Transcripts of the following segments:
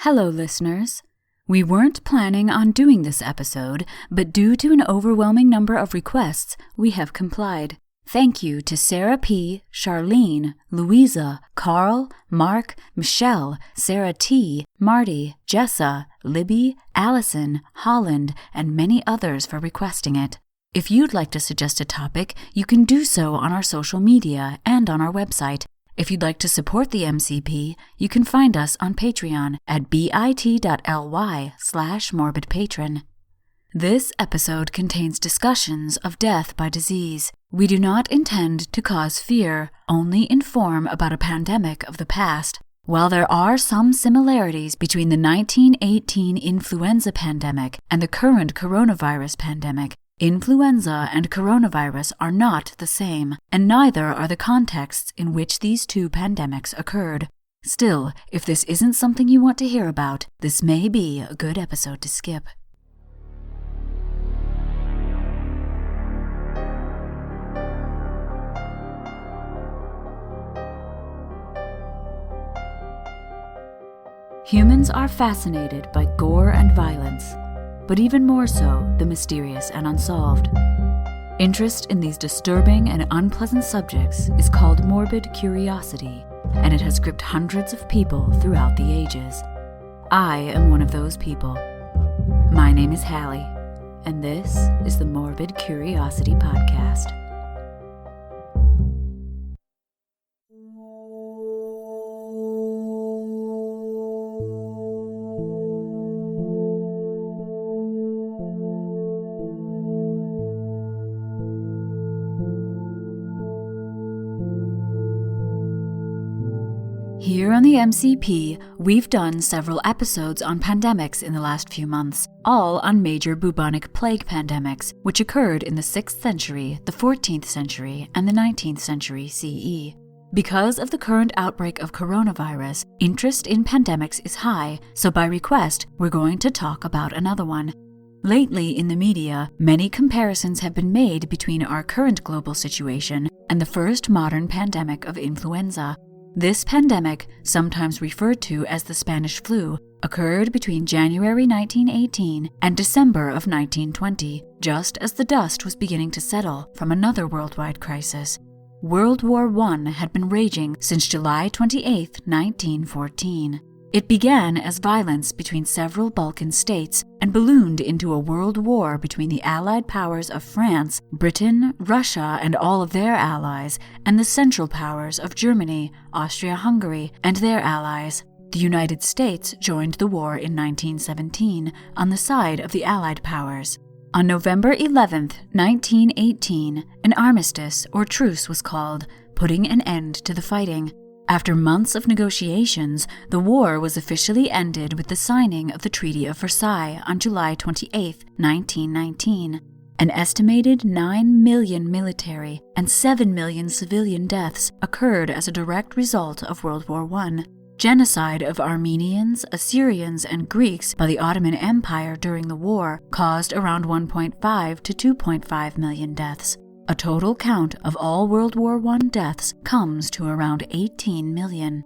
Hello, listeners. We weren't planning on doing this episode, but due to an overwhelming number of requests, we have complied. Thank you to Sarah P., Charlene, Louisa, Carl, Mark, Michelle, Sarah T., Marty, Jessa, Libby, Allison, Holland, and many others for requesting it. If you'd like to suggest a topic, you can do so on our social media and on our website. If you'd like to support the MCP, you can find us on Patreon at bit.ly/morbidpatron. This episode contains discussions of death by disease. We do not intend to cause fear, only inform about a pandemic of the past. While there are some similarities between the 1918 influenza pandemic and the current coronavirus pandemic, influenza and coronavirus are not the same, and neither are the contexts in which these two pandemics occurred. Still, if this isn't something you want to hear about, this may be a good episode to skip. Humans are fascinated by gore and violence, but even more so, the mysterious and unsolved. Interest in these disturbing and unpleasant subjects is called morbid curiosity, and it has gripped hundreds of people throughout the ages. I am one of those people. My name is Hallie, and this is the Morbid Curiosity Podcast. Here on the MCP, we've done several episodes on pandemics in the last few months, all on major bubonic plague pandemics, which occurred in the 6th century, the 14th century, and the 19th century CE. Because of the current outbreak of coronavirus, interest in pandemics is high, so by request, we're going to talk about another one. Lately in the media, many comparisons have been made between our current global situation and the first modern pandemic of influenza. This pandemic, sometimes referred to as the Spanish flu, occurred between January 1918 and December of 1920, just as the dust was beginning to settle from another worldwide crisis. World War I had been raging since July 28, 1914. It began as violence between several Balkan states and ballooned into a world war between the Allied powers of France, Britain, Russia, and all of their allies, and the Central powers of Germany, Austria-Hungary, and their allies. The United States joined the war in 1917 on the side of the Allied powers. On November 11, 1918, an armistice or truce was called, putting an end to the fighting. After months of negotiations, the war was officially ended with the signing of the Treaty of Versailles on July 28, 1919. An estimated 9 million military and 7 million civilian deaths occurred as a direct result of World War I. Genocide of Armenians, Assyrians, and Greeks by the Ottoman Empire during the war caused around 1.5 to 2.5 million deaths. A total count of all World War I deaths comes to around 18 million.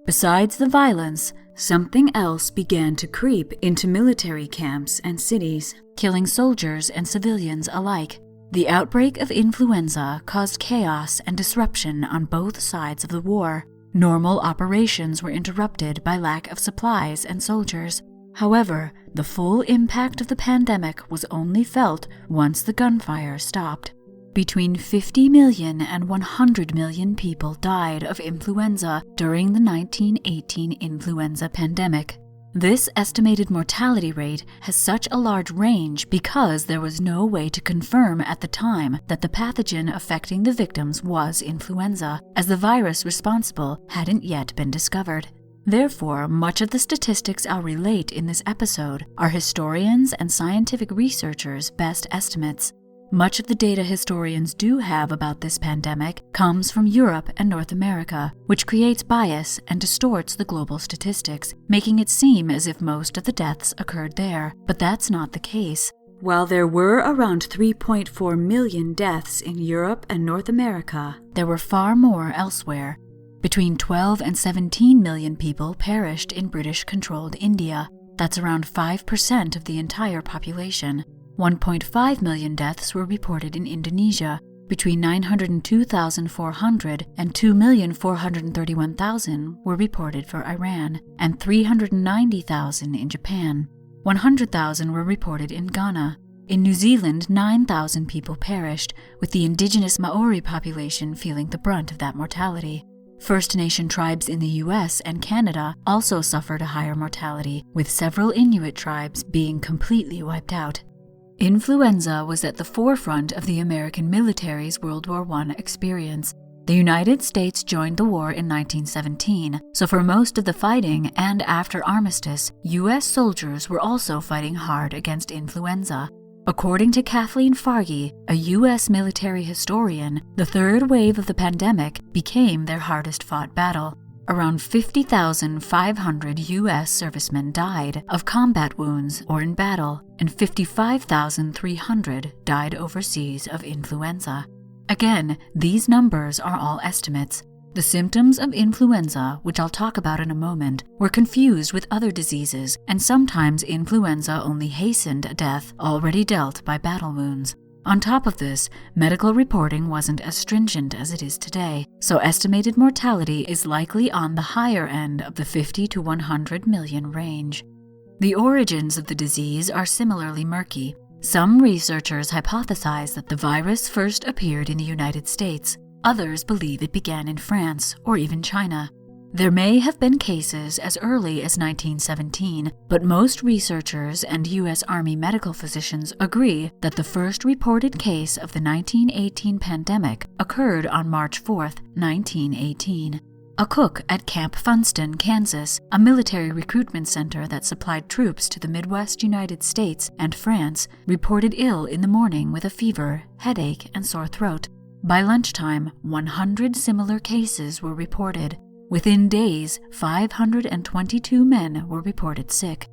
Besides the violence, something else began to creep into military camps and cities, killing soldiers and civilians alike. The outbreak of influenza caused chaos and disruption on both sides of the war. Normal operations were interrupted by lack of supplies and soldiers. However, the full impact of the pandemic was only felt once the gunfire stopped. Between 50 million and 100 million people died of influenza during the 1918 influenza pandemic. This estimated mortality rate has such a large range because there was no way to confirm at the time that the pathogen affecting the victims was influenza, as the virus responsible hadn't yet been discovered. Therefore, much of the statistics I'll relate in this episode are historians and scientific researchers' best estimates. Much of the data historians do have about this pandemic comes from Europe and North America, which creates bias and distorts the global statistics, making it seem as if most of the deaths occurred there, but that's not the case. While there were around 3.4 million deaths in Europe and North America, there were far more elsewhere. Between 12 and 17 million people perished in British-controlled India. That's around 5% of the entire population. 1.5 million deaths were reported in Indonesia. Between 902,400 and 2,431,000 were reported for Iran, and 390,000 in Japan. 100,000 were reported in Ghana. In New Zealand, 9,000 people perished, with the indigenous Maori population feeling the brunt of that mortality. First Nation tribes in the US and Canada also suffered a higher mortality, with several Inuit tribes being completely wiped out. Influenza was at the forefront of the American military's World War I experience. The United States joined the war in 1917, so for most of the fighting and after armistice, US soldiers were also fighting hard against influenza. According to Kathleen Fargi, a U.S. military historian, the third wave of the pandemic became their hardest-fought battle. Around 50,500 U.S. servicemen died of combat wounds or in battle, and 55,300 died overseas of influenza. Again, these numbers are all estimates. The symptoms of influenza, which I'll talk about in a moment, were confused with other diseases, and sometimes influenza only hastened a death already dealt by battle wounds. On top of this, medical reporting wasn't as stringent as it is today, so estimated mortality is likely on the higher end of the 50 to 100 million range. The origins of the disease are similarly murky. Some researchers hypothesize that the virus first appeared in the United States. Others believe it began in France or even China. There may have been cases as early as 1917, but most researchers and U.S. Army medical physicians agree that the first reported case of the 1918 pandemic occurred on March 4, 1918. A cook at Camp Funston, Kansas, a military recruitment center that supplied troops to the Midwest United States and France, reported ill in the morning with a fever, headache, and sore throat. By lunchtime, 100 similar cases were reported. Within days, 522 men were reported sick.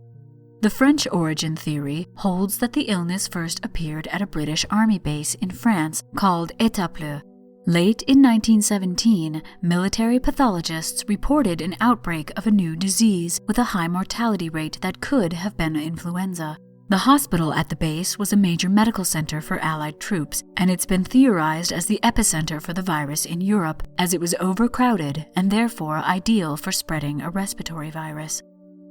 The French origin theory holds that the illness first appeared at a British Army base in France called Étaples. Late in 1917, military pathologists reported an outbreak of a new disease with a high mortality rate that could have been influenza. The hospital at the base was a major medical center for Allied troops, and it's been theorized as the epicenter for the virus in Europe, as it was overcrowded and therefore ideal for spreading a respiratory virus.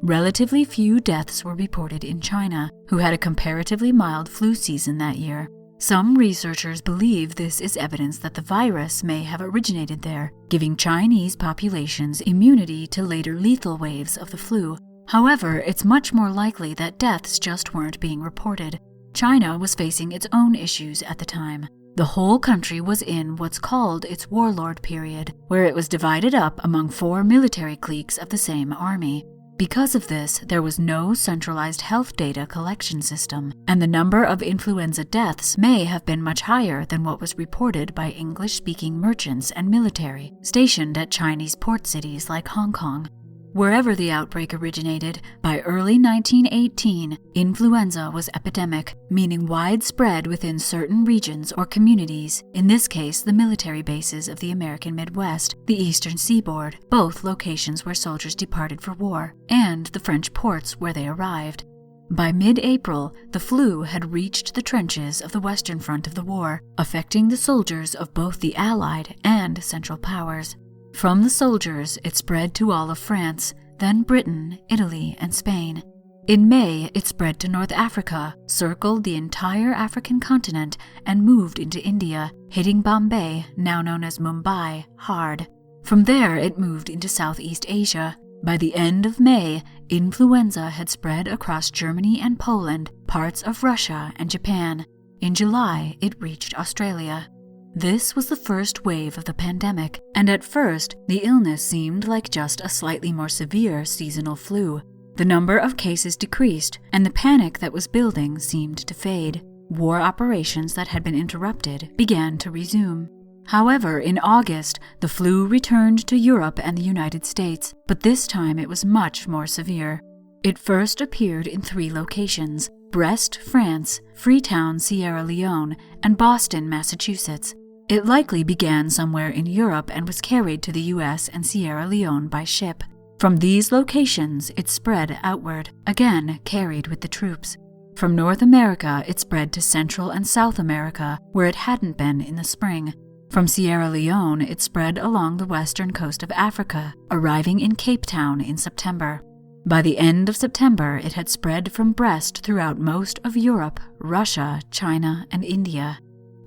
Relatively few deaths were reported in China, who had a comparatively mild flu season that year. Some researchers believe this is evidence that the virus may have originated there, giving Chinese populations immunity to later lethal waves of the flu. However, it's much more likely that deaths just weren't being reported. China was facing its own issues at the time. The whole country was in what's called its warlord period, where it was divided up among 4 military cliques of the same army. Because of this, there was no centralized health data collection system, and the number of influenza deaths may have been much higher than what was reported by English-speaking merchants and military stationed at Chinese port cities like Hong Kong. Wherever the outbreak originated, by early 1918, influenza was epidemic, meaning widespread within certain regions or communities, in this case the military bases of the American Midwest, the Eastern Seaboard, both locations where soldiers departed for war, and the French ports where they arrived. By mid-April, the flu had reached the trenches of the Western Front of the war, affecting the soldiers of both the Allied and Central Powers. From the soldiers, it spread to all of France, then Britain, Italy, and Spain. In May, it spread to North Africa, circled the entire African continent, and moved into India, hitting Bombay, now known as Mumbai, hard. From there, it moved into Southeast Asia. By the end of May, influenza had spread across Germany and Poland, parts of Russia and Japan. In July, it reached Australia. This was the first wave of the pandemic, and at first, the illness seemed like just a slightly more severe seasonal flu. The number of cases decreased, and the panic that was building seemed to fade. War operations that had been interrupted began to resume. However, in August, the flu returned to Europe and the United States, but this time it was much more severe. It first appeared in 3 locations: Brest, France, Freetown, Sierra Leone, and Boston, Massachusetts. It likely began somewhere in Europe and was carried to the US and Sierra Leone by ship. From these locations, it spread outward, again carried with the troops. From North America, it spread to Central and South America, where it hadn't been in the spring. From Sierra Leone, it spread along the western coast of Africa, arriving in Cape Town in September. By the end of September, it had spread from Brest throughout most of Europe, Russia, China, and India.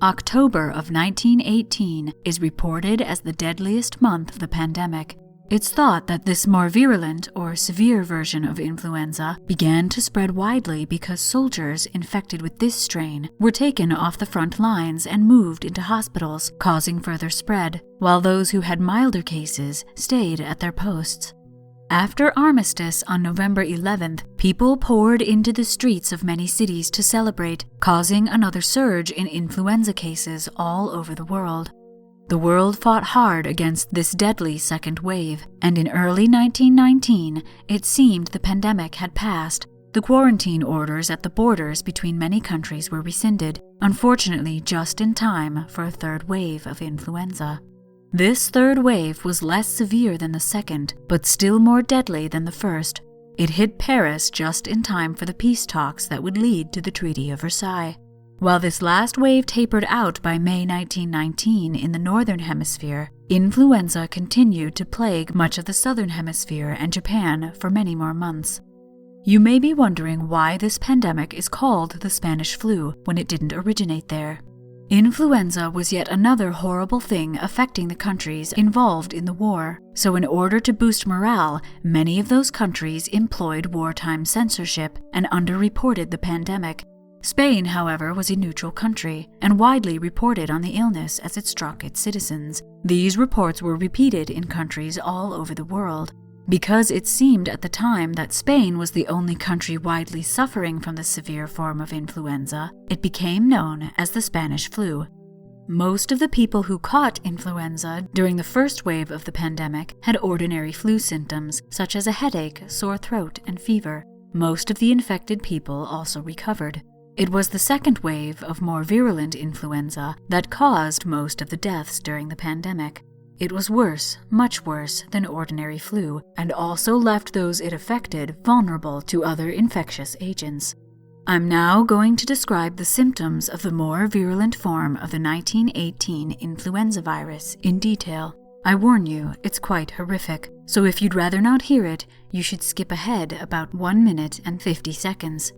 October of 1918 is reported as the deadliest month of the pandemic. It's thought that this more virulent or severe version of influenza began to spread widely because soldiers infected with this strain were taken off the front lines and moved into hospitals, causing further spread, while those who had milder cases stayed at their posts. After armistice on November 11th, people poured into the streets of many cities to celebrate, causing another surge in influenza cases all over the world. The world fought hard against this deadly second wave, and in early 1919, it seemed the pandemic had passed. The quarantine orders at the borders between many countries were rescinded, unfortunately just in time for a third wave of influenza. This third wave was less severe than the second, but still more deadly than the first. It hit Paris just in time for the peace talks that would lead to the Treaty of Versailles. While this last wave tapered out by May 1919 in the Northern Hemisphere, influenza continued to plague much of the Southern Hemisphere and Japan for many more months. You may be wondering why this pandemic is called the Spanish flu when it didn't originate there. Influenza was yet another horrible thing affecting the countries involved in the war, so in order to boost morale, many of those countries employed wartime censorship and underreported the pandemic. Spain, however, was a neutral country and widely reported on the illness as it struck its citizens. These reports were repeated in countries all over the world. Because it seemed at the time that Spain was the only country widely suffering from the severe form of influenza, it became known as the Spanish flu. Most of the people who caught influenza during the first wave of the pandemic had ordinary flu symptoms, such as a headache, sore throat, and fever. Most of the infected people also recovered. It was the second wave of more virulent influenza that caused most of the deaths during the pandemic. It was worse, much worse than ordinary flu, and also left those it affected vulnerable to other infectious agents. I'm now going to describe the symptoms of the more virulent form of the 1918 influenza virus in detail. I warn you, it's quite horrific, so if you'd rather not hear it, you should skip ahead about 1 minute and 50 seconds.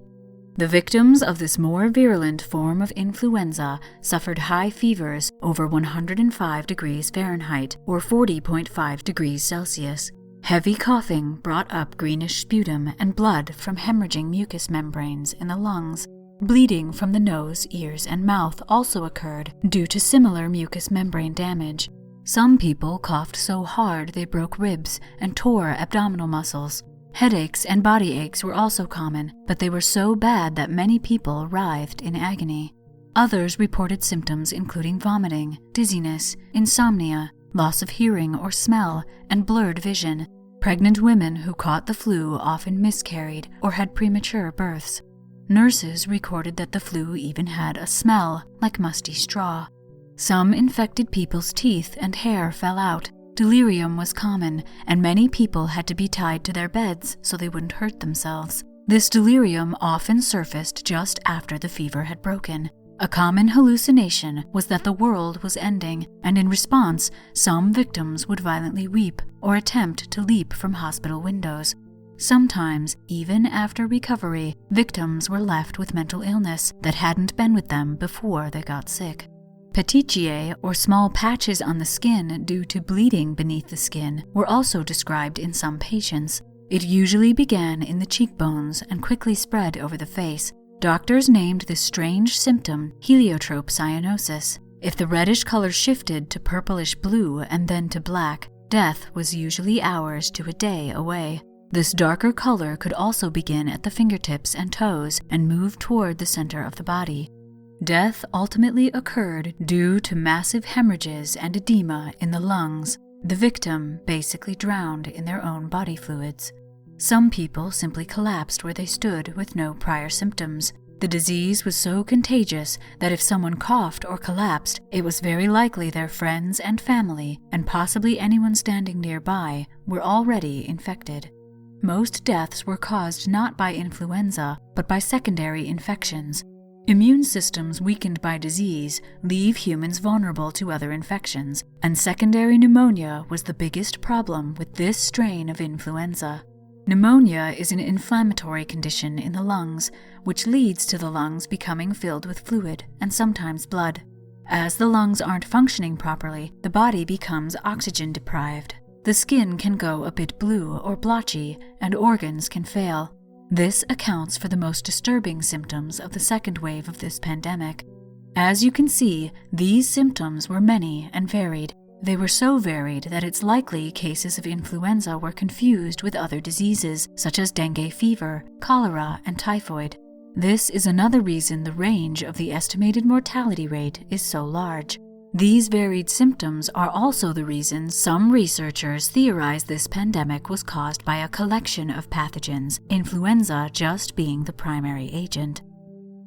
The victims of this more virulent form of influenza suffered high fevers over 105 degrees Fahrenheit or 40.5 degrees Celsius. Heavy coughing brought up greenish sputum and blood from hemorrhaging mucous membranes in the lungs. Bleeding from the nose, ears, and mouth also occurred due to similar mucous membrane damage. Some people coughed so hard they broke ribs and tore abdominal muscles. Headaches and body aches were also common, but they were so bad that many people writhed in agony. Others reported symptoms including vomiting, dizziness, insomnia, loss of hearing or smell, and blurred vision. Pregnant women who caught the flu often miscarried or had premature births. Nurses recorded that the flu even had a smell, like musty straw. Some infected people's teeth and hair fell out. Delirium was common, and many people had to be tied to their beds so they wouldn't hurt themselves. This delirium often surfaced just after the fever had broken. A common hallucination was that the world was ending, and in response, some victims would violently weep or attempt to leap from hospital windows. Sometimes, even after recovery, victims were left with mental illness that hadn't been with them before they got sick. Petechiae, or small patches on the skin due to bleeding beneath the skin, were also described in some patients. It usually began in the cheekbones and quickly spread over the face. Doctors named this strange symptom heliotrope cyanosis. If the reddish color shifted to purplish blue and then to black, death was usually hours to a day away. This darker color could also begin at the fingertips and toes and move toward the center of the body. Death ultimately occurred due to massive hemorrhages and edema in the lungs. The victim basically drowned in their own body fluids. Some people simply collapsed where they stood with no prior symptoms. The disease was so contagious that if someone coughed or collapsed, it was very likely their friends and family, and possibly anyone standing nearby, were already infected. Most deaths were caused not by influenza, but by secondary infections. Immune systems weakened by disease leave humans vulnerable to other infections, and secondary pneumonia was the biggest problem with this strain of influenza. Pneumonia is an inflammatory condition in the lungs, which leads to the lungs becoming filled with fluid and sometimes blood. As the lungs aren't functioning properly, the body becomes oxygen deprived. The skin can go a bit blue or blotchy, and organs can fail. This accounts for the most disturbing symptoms of the second wave of this pandemic. As you can see, these symptoms were many and varied. They were so varied that it's likely cases of influenza were confused with other diseases, such as dengue fever, cholera, and typhoid. This is another reason the range of the estimated mortality rate is so large. These varied symptoms are also the reason some researchers theorize this pandemic was caused by a collection of pathogens, influenza just being the primary agent.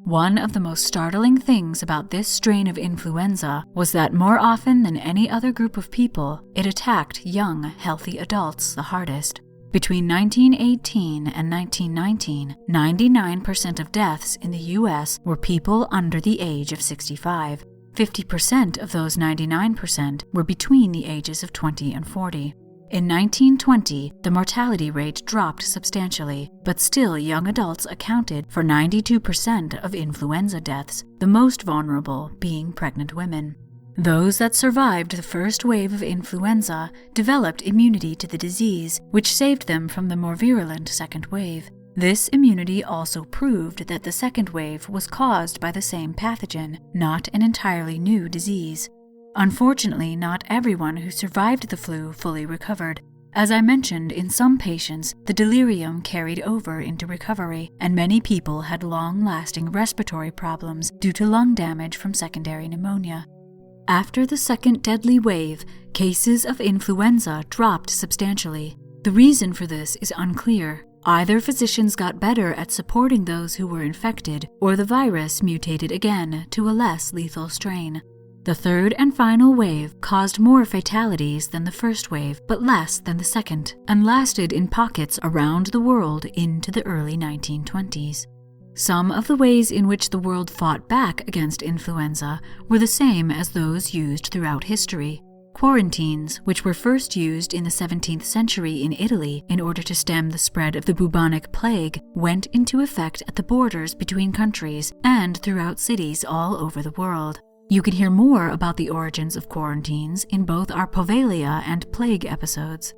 One of the most startling things about this strain of influenza was that more often than any other group of people, it attacked young, healthy adults the hardest. Between 1918 and 1919, 99% of deaths in the U.S. were people under the age of 65. 50% of those 99% were between the ages of 20 and 40. In 1920, the mortality rate dropped substantially, but still young adults accounted for 92% of influenza deaths, the most vulnerable being pregnant women. Those that survived the first wave of influenza developed immunity to the disease, which saved them from the more virulent second wave. This immunity also proved that the second wave was caused by the same pathogen, not an entirely new disease. Unfortunately, not everyone who survived the flu fully recovered. As I mentioned, in some patients, the delirium carried over into recovery, and many people had long-lasting respiratory problems due to lung damage from secondary pneumonia. After the second deadly wave, cases of influenza dropped substantially. The reason for this is unclear. Either physicians got better at supporting those who were infected, or the virus mutated again to a less lethal strain. The third and final wave caused more fatalities than the first wave, but less than the second, and lasted in pockets around the world into the early 1920s. Some of the ways in which the world fought back against influenza were the same as those used throughout history. Quarantines, which were first used in the 17th century in Italy in order to stem the spread of the bubonic plague, went into effect at the borders between countries and throughout cities all over the world. You can hear more about the origins of quarantines in both our Povalia and plague episodes.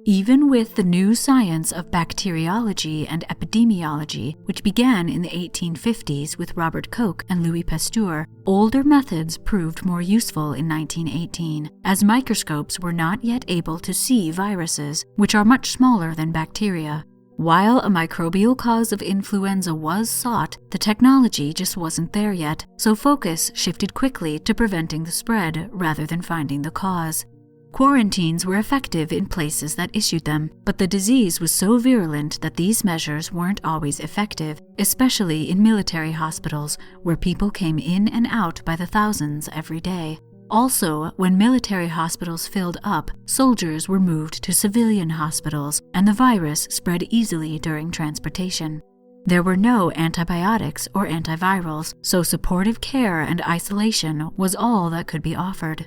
Even with the new science of bacteriology and epidemiology, which began in the 1850s with Robert Koch and Louis Pasteur, older methods proved more useful in 1918, as microscopes were not yet able to see viruses, which are much smaller than bacteria. While a microbial cause of influenza was sought, the technology just wasn't there yet, so focus shifted quickly to preventing the spread rather than finding the cause. Quarantines were effective in places that issued them, but the disease was so virulent that these measures weren't always effective, especially in military hospitals, where people came in and out by the thousands every day. Also, when military hospitals filled up, soldiers were moved to civilian hospitals, and the virus spread easily during transportation. There were no antibiotics or antivirals, so supportive care and isolation was all that could be offered.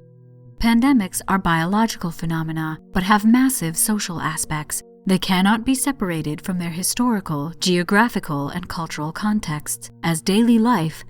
Pandemics are biological phenomena, but have massive social aspects. They cannot be separated from their historical, geographical, and cultural contexts, as daily life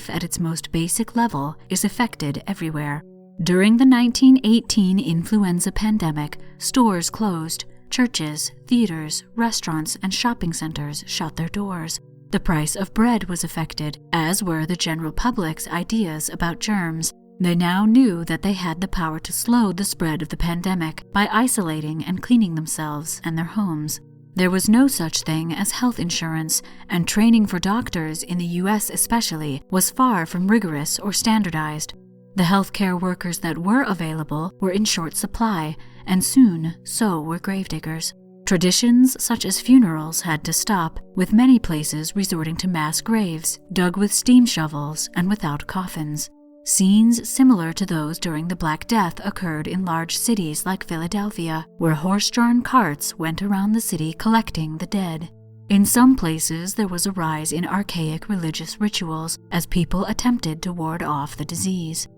at its most basic level, is affected everywhere. During the 1918 influenza pandemic, stores closed, churches, theaters, restaurants, and shopping centers shut their doors. The price of bread was affected, as were the general public's ideas about germs. They now knew that they had the power to slow the spread of the pandemic by isolating and cleaning themselves and their homes. There was no such thing as health insurance, and training for doctors in the U.S. especially was far from rigorous or standardized. The healthcare workers that were available were in short supply, and soon so were gravediggers. Traditions such as funerals had to stop, with many places resorting to mass graves, dug with steam shovels and without coffins. Scenes similar to those during the Black Death occurred in large cities like Philadelphia, where horse-drawn carts went around the city collecting the dead. In some places, there was a rise in archaic religious rituals as people attempted to ward off the disease.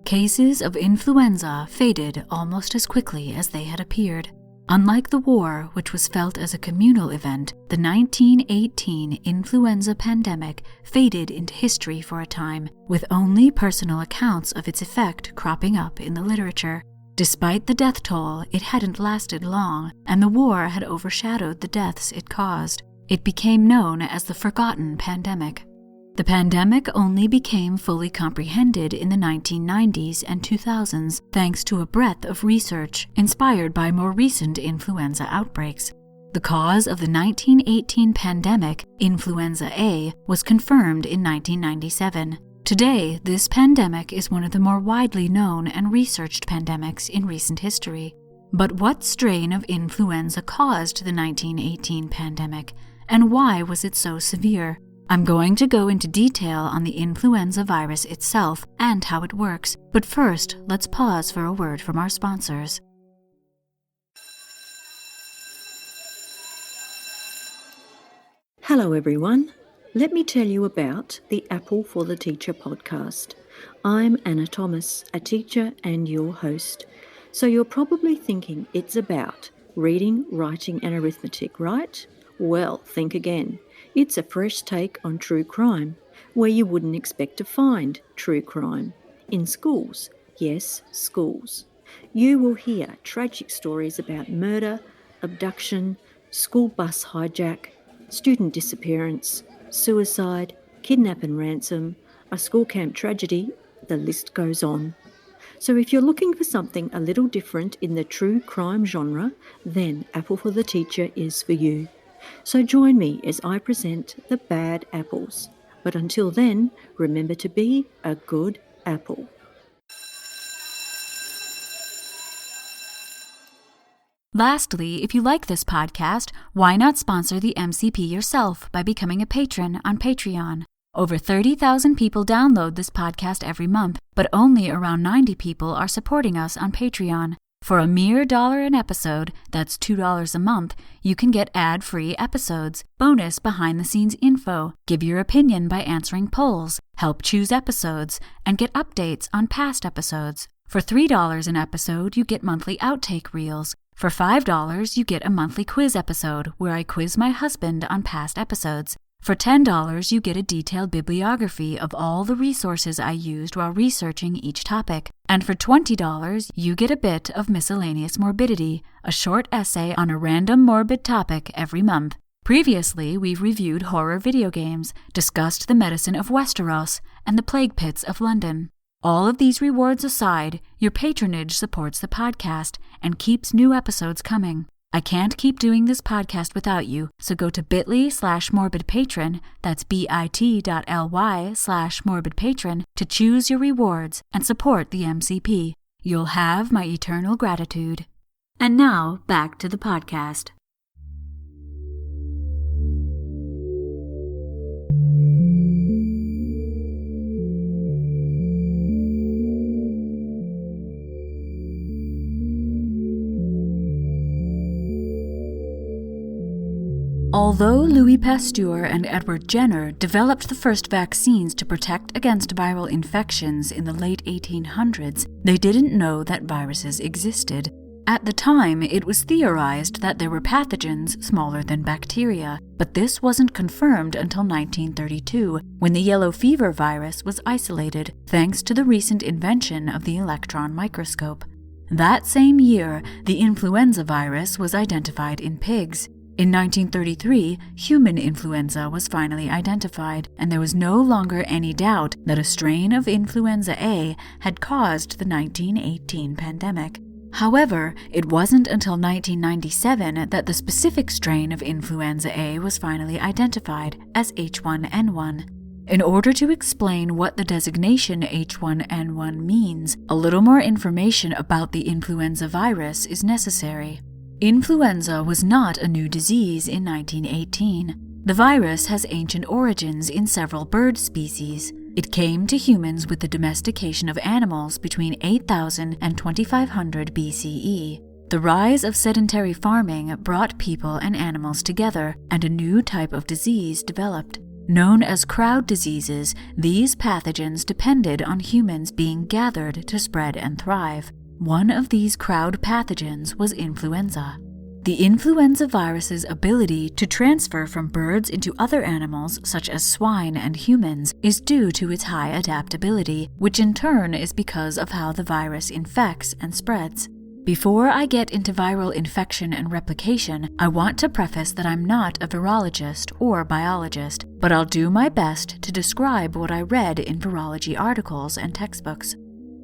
Cases of influenza faded almost as quickly as they had appeared. Unlike the war, which was felt as a communal event, the 1918 influenza pandemic faded into history for a time, with only personal accounts of its effect cropping up in the literature. Despite the death toll, it hadn't lasted long, and the war had overshadowed the deaths it caused. It became known as the Forgotten Pandemic. The pandemic only became fully comprehended in the 1990s and 2000s thanks to a breadth of research inspired by more recent influenza outbreaks. The cause of the 1918 pandemic, Influenza A, was confirmed in 1997. Today, this pandemic is one of the more widely known and researched pandemics in recent history. But what strain of influenza caused the 1918 pandemic, and why was it so severe? I'm going to go into detail on the influenza virus itself and how it works, but first, let's pause for a word from our sponsors. Hello everyone. Let me tell you about the Apple for the Teacher podcast. I'm Anna Thomas, a teacher and your host. So you're probably thinking it's about reading, writing and arithmetic, right? Well, think again. It's a fresh take on true crime, where you wouldn't expect to find true crime. In schools. Yes, schools. You will hear tragic stories about murder, abduction, school bus hijack, student disappearance, suicide, kidnap and ransom, a school camp tragedy, the list goes on. So if you're looking for something a little different in the true crime genre, then Apple for the Teacher is for you. So join me as I present the bad apples. But until then, remember to be a good apple. Lastly, if you like this podcast, why not sponsor the MCP yourself by becoming a patron on Patreon? Over 30,000 people download this podcast every month, but only around 90 people are supporting us on Patreon. For a mere $1 an episode, that's $2 a month, you can get ad-free episodes, bonus behind-the-scenes info, give your opinion by answering polls, help choose episodes, and get updates on past episodes. For $3 an episode, you get monthly outtake reels. For $5, you get a monthly quiz episode where I quiz my husband on past episodes. For $10, you get a detailed bibliography of all the resources I used while researching each topic. And for $20, you get a bit of miscellaneous morbidity, a short essay on a random morbid topic every month. Previously, we've reviewed horror video games, discussed the medicine of Westeros, and the plague pits of London. All of these rewards aside, your patronage supports the podcast and keeps new episodes coming. I can't keep doing this podcast without you, so go to bit.ly/morbidpatron, that's bit.ly/morbidpatron, to choose your rewards and support the MCP. You'll have my eternal gratitude. And now, back to the podcast. Although Louis Pasteur and Edward Jenner developed the first vaccines to protect against viral infections in the late 1800s, they didn't know that viruses existed. At the time, it was theorized that there were pathogens smaller than bacteria, but this wasn't confirmed until 1932, when the yellow fever virus was isolated thanks to the recent invention of the electron microscope. That same year, the influenza virus was identified in pigs. In 1933, human influenza was finally identified, and there was no longer any doubt that a strain of influenza A had caused the 1918 pandemic. However, it wasn't until 1997 that the specific strain of influenza A was finally identified as H1N1. In order to explain what the designation H1N1 means, a little more information about the influenza virus is necessary. Influenza was not a new disease in 1918. The virus has ancient origins in several bird species. It came to humans with the domestication of animals between 8000 and 2500 BCE. The rise of sedentary farming brought people and animals together, and a new type of disease developed. Known as crowd diseases, these pathogens depended on humans being gathered to spread and thrive. One of these crowd pathogens was influenza. The influenza virus's ability to transfer from birds into other animals, such as swine and humans, is due to its high adaptability, which in turn is because of how the virus infects and spreads. Before I get into viral infection and replication, I want to preface that I'm not a virologist or biologist, but I'll do my best to describe what I read in virology articles and textbooks.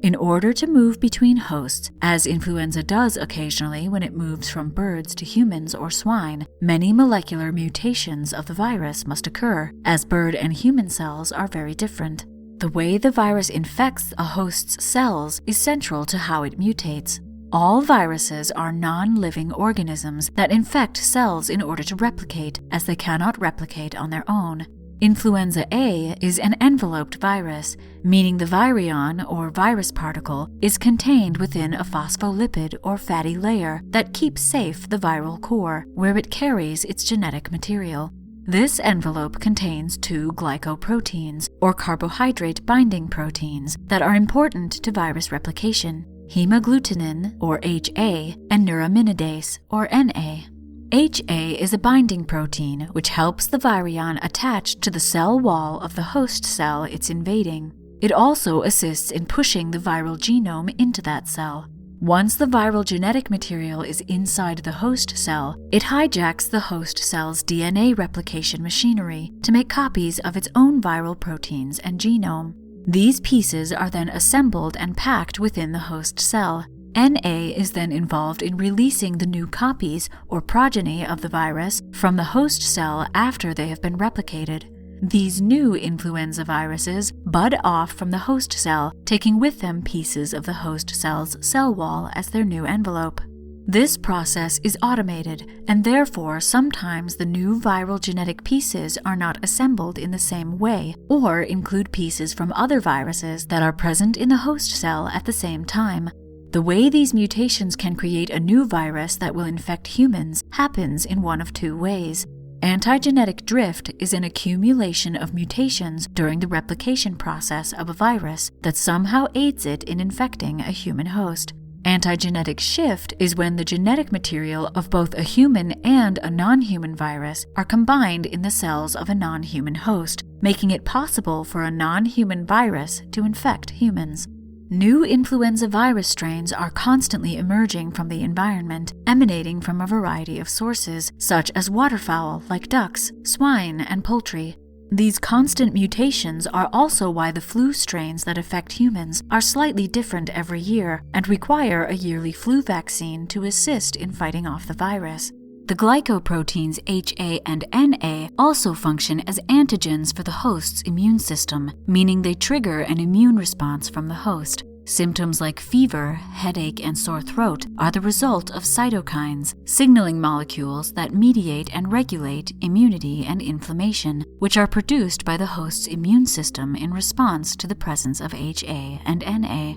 In order to move between hosts, as influenza does occasionally when it moves from birds to humans or swine, many molecular mutations of the virus must occur, as bird and human cells are very different. The way the virus infects a host's cells is central to how it mutates. All viruses are non-living organisms that infect cells in order to replicate, as they cannot replicate on their own. Influenza A is an enveloped virus, meaning the virion or virus particle is contained within a phospholipid or fatty layer that keeps safe the viral core, where it carries its genetic material. This envelope contains 2 glycoproteins, or carbohydrate binding proteins, that are important to virus replication: hemagglutinin, or HA, and neuraminidase, or NA. HA is a binding protein which helps the virion attach to the cell wall of the host cell it's invading. It also assists in pushing the viral genome into that cell. Once the viral genetic material is inside the host cell, it hijacks the host cell's DNA replication machinery to make copies of its own viral proteins and genome. These pieces are then assembled and packed within the host cell. NA is then involved in releasing the new copies or progeny of the virus from the host cell after they have been replicated. These new influenza viruses bud off from the host cell, taking with them pieces of the host cell's cell wall as their new envelope. This process is automated, and therefore sometimes the new viral genetic pieces are not assembled in the same way, or include pieces from other viruses that are present in the host cell at the same time. The way these mutations can create a new virus that will infect humans happens in one of 2 ways. Antigenetic drift is an accumulation of mutations during the replication process of a virus that somehow aids it in infecting a human host. Antigenetic shift is when the genetic material of both a human and a non-human virus are combined in the cells of a non-human host, making it possible for a non-human virus to infect humans. New influenza virus strains are constantly emerging from the environment, emanating from a variety of sources, such as waterfowl like ducks, swine, and poultry. These constant mutations are also why the flu strains that affect humans are slightly different every year and require a yearly flu vaccine to assist in fighting off the virus. The glycoproteins HA and NA also function as antigens for the host's immune system, meaning they trigger an immune response from the host. Symptoms like fever, headache, and sore throat are the result of cytokines, signaling molecules that mediate and regulate immunity and inflammation, which are produced by the host's immune system in response to the presence of HA and NA.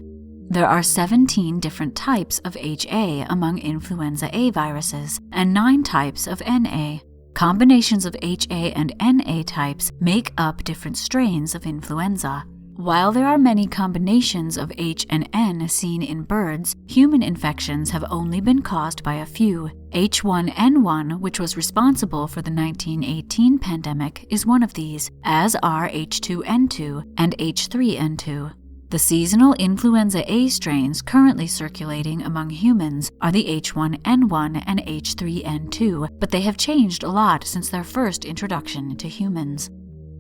There are 17 different types of HA among influenza A viruses and 9 types of NA. Combinations of HA and NA types make up different strains of influenza. While there are many combinations of H and N seen in birds, human infections have only been caused by a few. H1N1, which was responsible for the 1918 pandemic, is one of these, as are H2N2 and H3N2. The seasonal influenza A strains currently circulating among humans are the H1N1 and H3N2, but they have changed a lot since their first introduction to humans.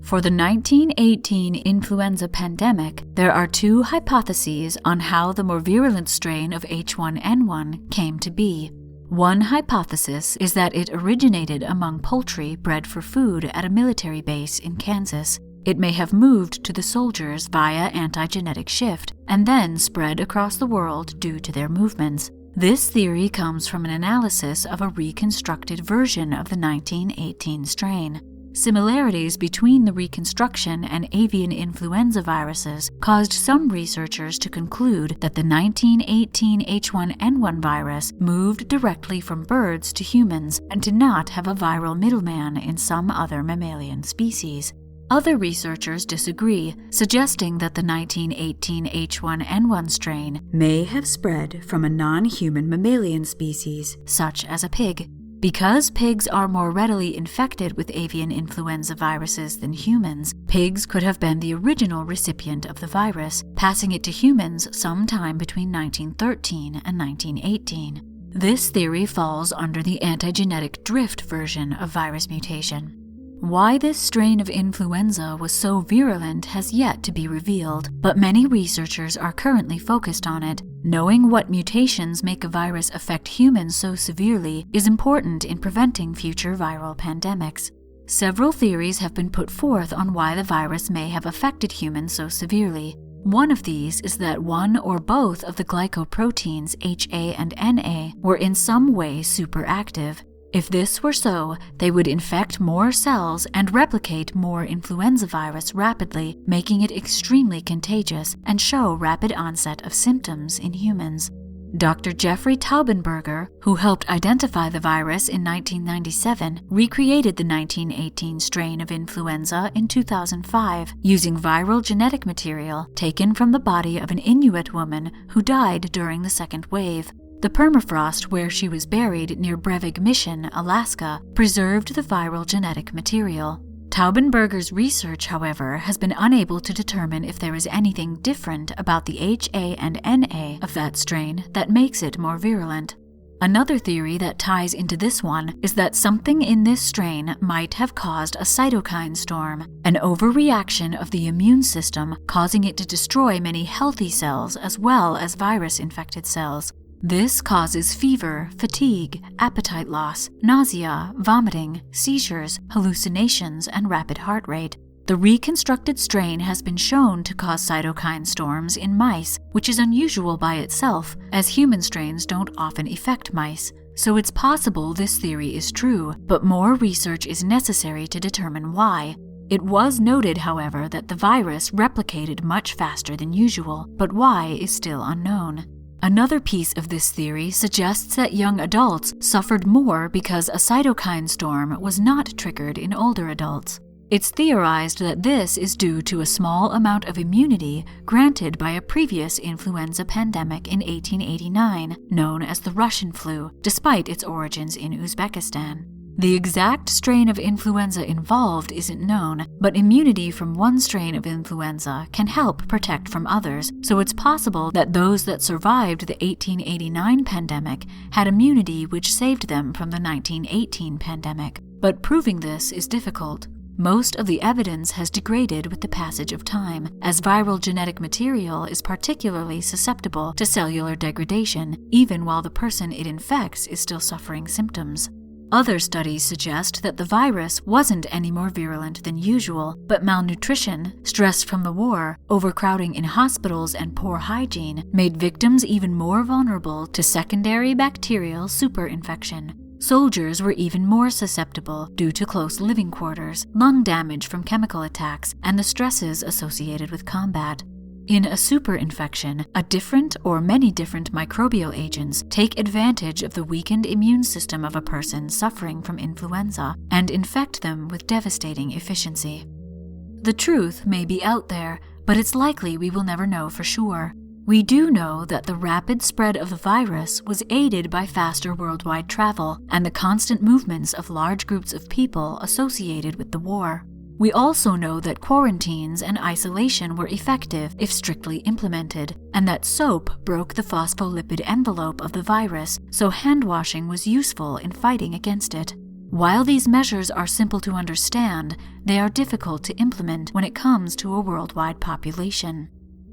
For the 1918 influenza pandemic, there are 2 hypotheses on how the more virulent strain of H1N1 came to be. One hypothesis is that it originated among poultry bred for food at a military base in Kansas. It may have moved to the soldiers via antigenetic shift and then spread across the world due to their movements. This theory comes from an analysis of a reconstructed version of the 1918 strain. Similarities between the reconstruction and avian influenza viruses caused some researchers to conclude that the 1918 H1N1 virus moved directly from birds to humans and did not have a viral middleman in some other mammalian species. Other researchers disagree, suggesting that the 1918 H1N1 strain may have spread from a non-human mammalian species, such as a pig. Because pigs are more readily infected with avian influenza viruses than humans, pigs could have been the original recipient of the virus, passing it to humans sometime between 1913 and 1918. This theory falls under the antigenetic drift version of virus mutation. Why this strain of influenza was so virulent has yet to be revealed, but many researchers are currently focused on it. Knowing what mutations make a virus affect humans so severely is important in preventing future viral pandemics. Several theories have been put forth on why the virus may have affected humans so severely. One of these is that one or both of the glycoproteins HA and NA were in some way superactive. If this were so, they would infect more cells and replicate more influenza virus rapidly, making it extremely contagious and show rapid onset of symptoms in humans. Dr. Jeffrey Taubenberger, who helped identify the virus in 1997, recreated the 1918 strain of influenza in 2005 using viral genetic material taken from the body of an Inuit woman who died during the second wave. The permafrost where she was buried near Brevig Mission, Alaska, preserved the viral genetic material. Taubenberger's research, however, has been unable to determine if there is anything different about the HA and NA of that strain that makes it more virulent. Another theory that ties into this one is that something in this strain might have caused a cytokine storm, an overreaction of the immune system causing it to destroy many healthy cells as well as virus-infected cells. This causes fever, fatigue, appetite loss, nausea, vomiting, seizures, hallucinations, and rapid heart rate. The reconstructed strain has been shown to cause cytokine storms in mice, which is unusual by itself, as human strains don't often affect mice. So it's possible this theory is true, but more research is necessary to determine why. It was noted, however, that the virus replicated much faster than usual, but why is still unknown. Another piece of this theory suggests that young adults suffered more because a cytokine storm was not triggered in older adults. It's theorized that this is due to a small amount of immunity granted by a previous influenza pandemic in 1889, known as the Russian flu, despite its origins in Uzbekistan. The exact strain of influenza involved isn't known, but immunity from one strain of influenza can help protect from others, so it's possible that those that survived the 1889 pandemic had immunity which saved them from the 1918 pandemic. But proving this is difficult. Most of the evidence has degraded with the passage of time, as viral genetic material is particularly susceptible to cellular degradation, even while the person it infects is still suffering symptoms. Other studies suggest that the virus wasn't any more virulent than usual, but malnutrition, stress from the war, overcrowding in hospitals, and poor hygiene made victims even more vulnerable to secondary bacterial superinfection. Soldiers were even more susceptible due to close living quarters, lung damage from chemical attacks, and the stresses associated with combat. In a superinfection, a different or many different microbial agents take advantage of the weakened immune system of a person suffering from influenza and infect them with devastating efficiency. The truth may be out there, but it's likely we will never know for sure. We do know that the rapid spread of the virus was aided by faster worldwide travel and the constant movements of large groups of people associated with the war. We also know that quarantines and isolation were effective if strictly implemented, and that soap broke the phospholipid envelope of the virus, so hand washing was useful in fighting against it. While these measures are simple to understand, they are difficult to implement when it comes to a worldwide population.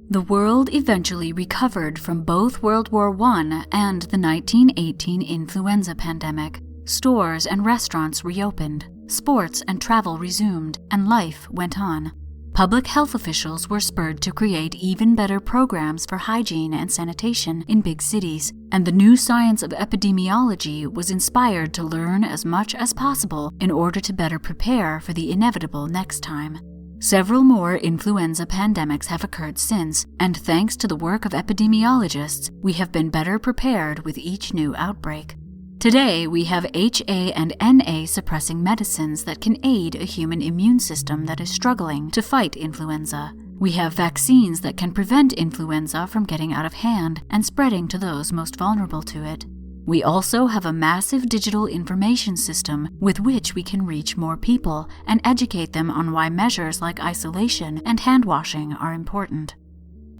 The world eventually recovered from both World War I and the 1918 influenza pandemic. Stores and restaurants reopened. Sports and travel resumed, and life went on. public health officials were spurred to create even better programs for hygiene and sanitation in big cities, and the new science of epidemiology was inspired to learn as much as possible in order to better prepare for the inevitable next time. Several more influenza pandemics have occurred since, and thanks to the work of epidemiologists, we have been better prepared with each new outbreak. Today, we have HA and NA suppressing medicines that can aid a human immune system that is struggling to fight influenza. We have vaccines that can prevent influenza from getting out of hand and spreading to those most vulnerable to it. We also have a massive digital information system with which we can reach more people and educate them on why measures like isolation and hand washing are important.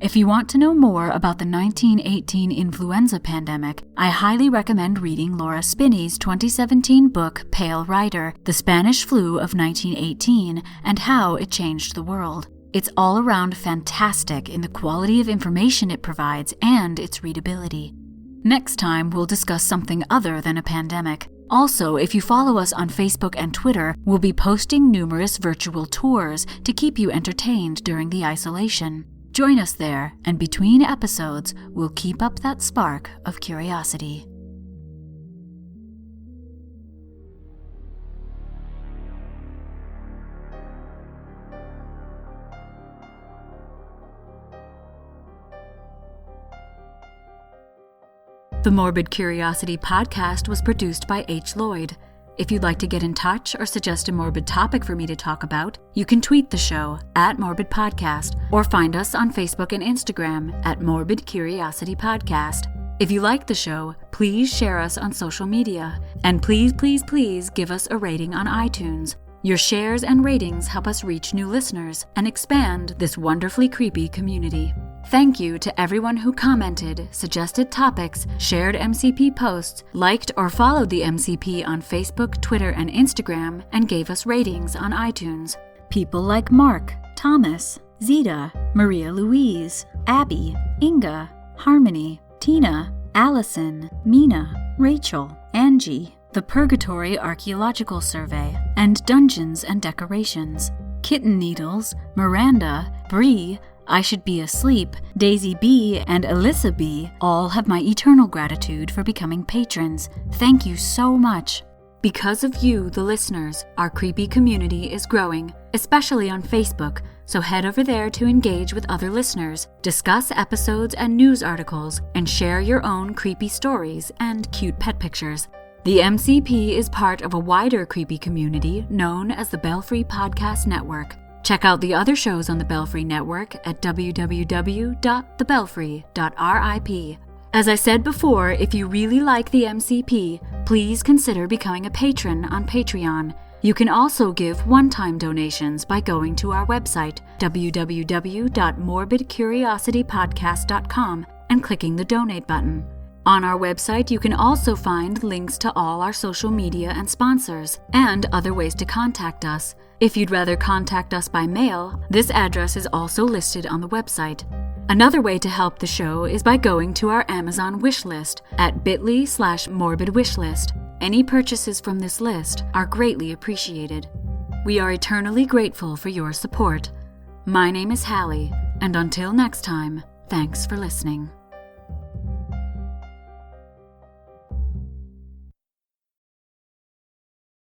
If you want to know more about the 1918 influenza pandemic, I highly recommend reading Laura Spinney's 2017 book Pale Rider, The Spanish Flu of 1918 and How It Changed the World. It's all around fantastic in the quality of information it provides and its readability. Next time, we'll discuss something other than a pandemic. Also, if you follow us on Facebook and Twitter, we'll be posting numerous virtual tours to keep you entertained during the isolation. Join us there, and between episodes, we'll keep up that spark of curiosity. The Morbid Curiosity podcast was produced by H. Lloyd. If you'd like to get in touch or suggest a morbid topic for me to talk about, you can tweet the show @MorbidPodcast or find us on Facebook and Instagram @Morbid Curiosity Podcast. If you like the show, please share us on social media. And please give us a rating on iTunes. Your shares and ratings help us reach new listeners and expand this wonderfully creepy community. Thank you to everyone who commented, suggested topics, shared MCP posts, liked or followed the MCP on Facebook, Twitter, and Instagram, and gave us ratings on iTunes. People like Mark, Thomas, Zeta, Maria Louise, Abby, Inga, Harmony, Tina, Allison, Mina, Rachel, Angie, The Purgatory Archaeological Survey, and Dungeons and Decorations, Kitten Needles, Miranda, Bree, I Should Be Asleep, Daisy B, and Alyssa B all have my eternal gratitude for becoming patrons. Thank you so much. Because of you, the listeners, our creepy community is growing, especially on Facebook, so head over there to engage with other listeners, discuss episodes and news articles, and share your own creepy stories and cute pet pictures. The MCP is part of a wider creepy community known as the Belfry Podcast Network. Check out the other shows on the Belfry Network at www.thebelfry.rip. As I said before, if you really like the MCP, please consider becoming a patron on Patreon. You can also give one-time donations by going to our website, www.morbidcuriositypodcast.com, and clicking the donate button. On our website, you can also find links to all our social media and sponsors, and other ways to contact us. If you'd rather contact us by mail, this address is also listed on the website. Another way to help the show is by going to our Amazon wish list at bit.ly/morbidwishlist. Any purchases from this list are greatly appreciated. We are eternally grateful for your support. My name is Hallie, and until next time, thanks for listening.